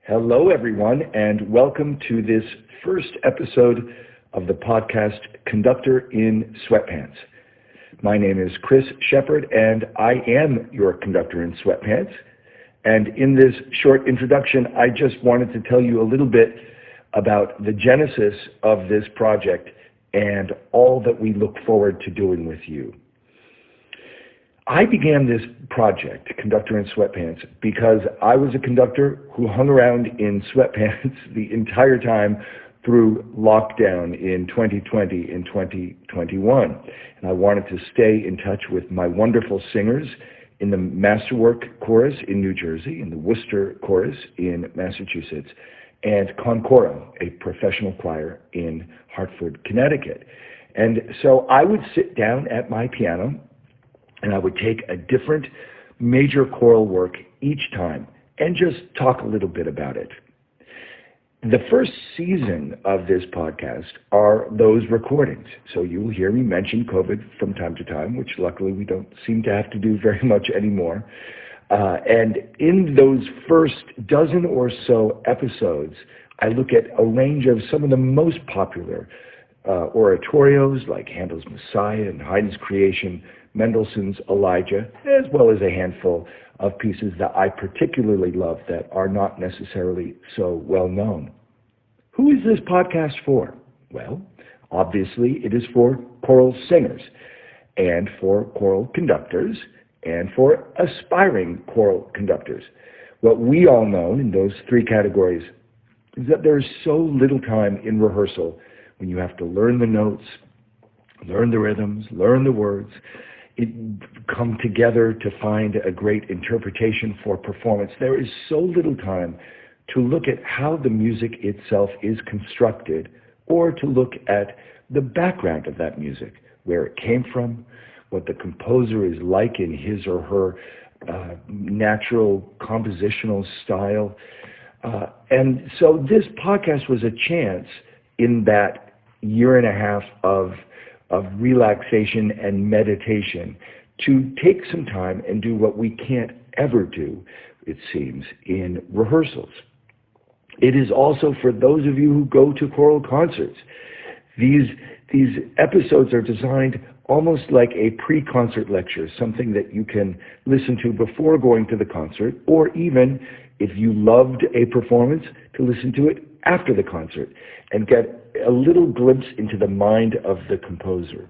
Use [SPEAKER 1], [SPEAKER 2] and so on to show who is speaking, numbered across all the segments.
[SPEAKER 1] Hello, everyone, and welcome to this first episode of the podcast Conductor in Sweatpants. My name is Chris Shepard, and I am your conductor in sweatpants. And in this short introduction, I just wanted to tell you a little bit about the genesis of this project and all that we look forward to doing with you. I began this project, Conductor in Sweatpants, because I was a conductor who hung around in sweatpants the entire time through lockdown in 2020 and 2021. And I wanted to stay in touch with my wonderful singers in the Masterwork Chorus in New Jersey, in the Worcester Chorus in Massachusetts, and Choral, a professional choir in Hartford, Connecticut. And so I would sit down at my piano and I would take a different major choral work each time and just talk a little bit about it. The first season of this podcast are those recordings. So you'll hear me mention COVID from time to time, which luckily we don't seem to have to do very much anymore. And in those first dozen or so episodes, I look at a range of some of the most popular oratorios like Handel's Messiah and Haydn's Creation, Mendelssohn's Elijah, as well as a handful of pieces that I particularly love that are not necessarily so well known. Who is this podcast for? Well, obviously it is for choral singers and for choral conductors and for aspiring choral conductors. What we all know in those three categories is that there is so little time in rehearsal when you have to learn the notes, learn the rhythms, learn the words, come together to find a great interpretation for performance. There is so little time to look at how the music itself is constructed or to look at the background of that music, where it came from, what the composer is like in his or her natural compositional style. And so this podcast was a chance in that year and a half of relaxation and meditation to take some time and do what we can't ever do, it seems, in rehearsals. It is also for those of you who go to choral concerts. These episodes are designed almost like a pre-concert lecture, something that you can listen to before going to the concert, or even if you loved a performance, to listen to it after the concert and get a little glimpse into the mind of the composer.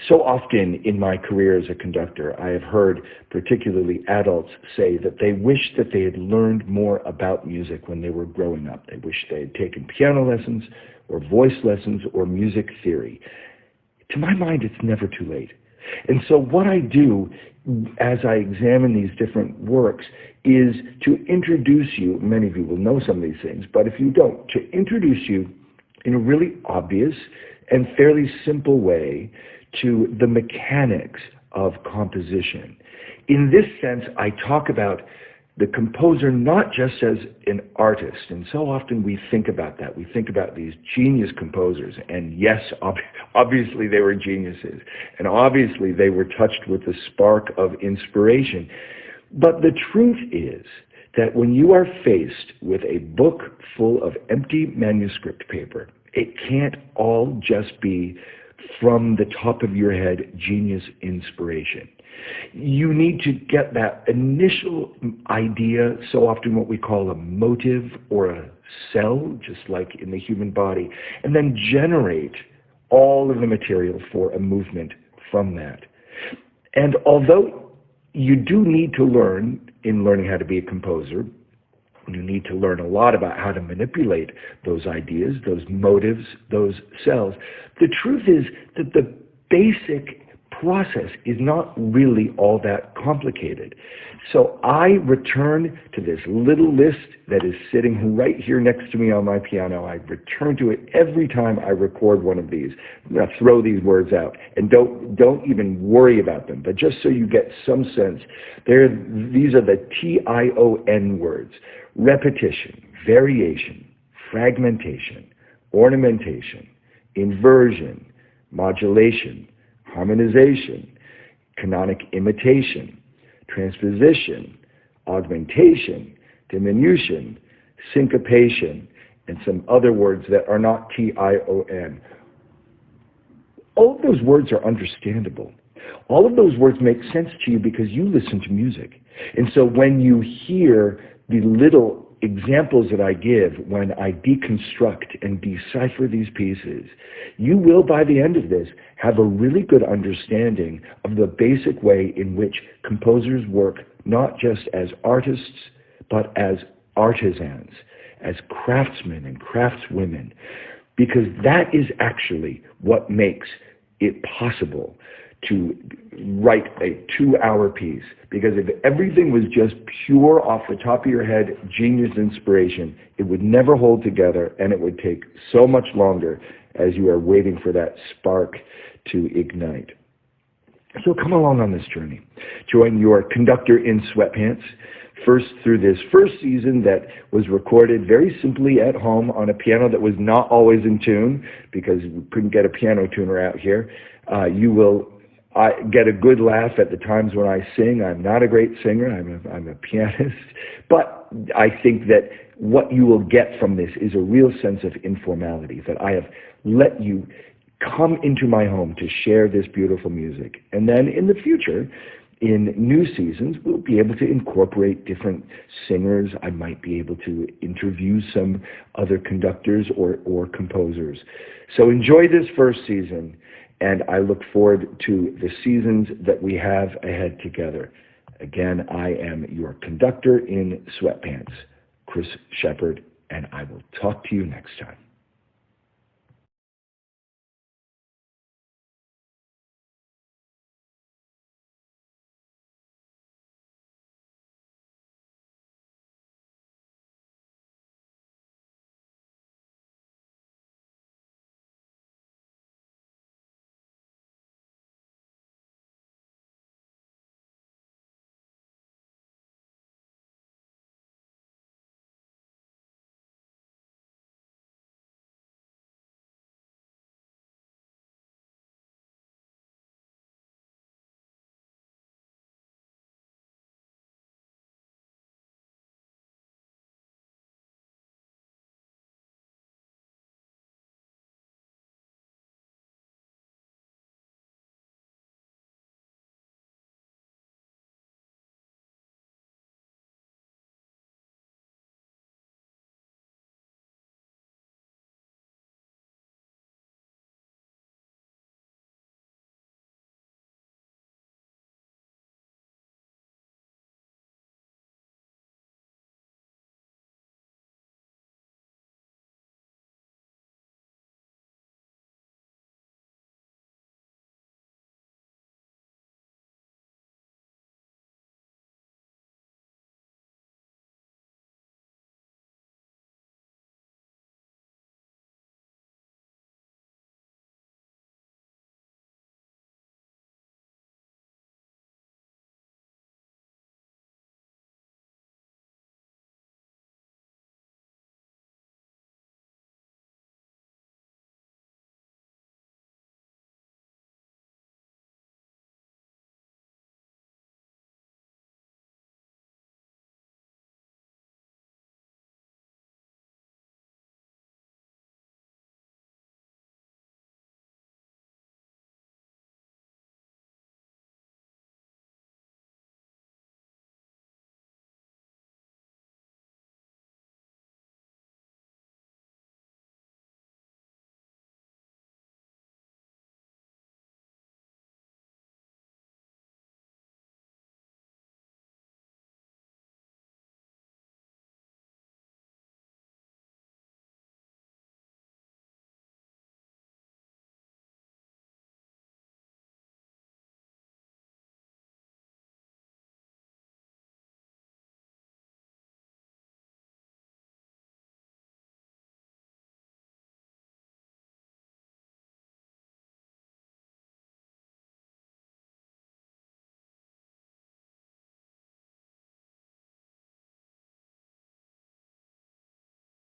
[SPEAKER 1] So often in my career as a conductor, I have heard particularly adults say that they wish that they had learned more about music when they were growing up. They wish they had taken piano lessons or voice lessons or music theory. To my mind, it's never too late. And so what I do as I examine these different works is to introduce you, many of you will know some of these things, but if you don't, to introduce you in a really obvious and fairly simple way to the mechanics of composition. In this sense, I talk about the composer not just as an artist, and so often we think about that. We think about these genius composers, and yes, obviously they were geniuses, and obviously they were touched with the spark of inspiration. But the truth is that when you are faced with a book full of empty manuscript paper, it can't all just be from the top of your head genius inspiration. You need to get that initial idea, so often what we call a motive or a cell, just like in the human body, and then generate all of the material for a movement from that. And although you do need to learn, in learning how to be a composer, you need to learn a lot about how to manipulate those ideas, those motives, those cells. The truth is that the basic process is not really all that complicated. So I return to this little list that is sitting right here next to me on my piano. I return to it every time I record one of these. I'm going to throw these words out, and don't even worry about them. But just so you get some sense, these are the TION words: repetition, variation, fragmentation, ornamentation, inversion, modulation, harmonization, canonic imitation, transposition, augmentation, diminution, syncopation, and some other words that are not T-I-O-N. All of those words are understandable. All of those words make sense to you because you listen to music. And so when you hear the little examples that I give when I deconstruct and decipher these pieces, you will, by the end of this, have a really good understanding of the basic way in which composers work, not just as artists, but as artisans, as craftsmen and craftswomen, because that is actually what makes it possible to write a 2-hour piece. Because if everything was just pure off the top of your head, genius inspiration, it would never hold together, and it would take so much longer as you are waiting for that spark to ignite. So come along on this journey. Join your Conductor in Sweatpants, first through this first season that was recorded very simply at home on a piano that was not always in tune, because we couldn't get a piano tuner out here. You will get a good laugh at the times when I sing. I'm not a great singer. I'm a pianist. But I think that what you will get from this is a real sense of informality, that I have let you come into my home to share this beautiful music. And then in the future, in new seasons, we'll be able to incorporate different singers. I might be able to interview some other conductors or composers. So enjoy this first season, and I look forward to the seasons that we have ahead together. Again, I am your Conductor in Sweatpants, Chris Shepard, and I will talk to you next time.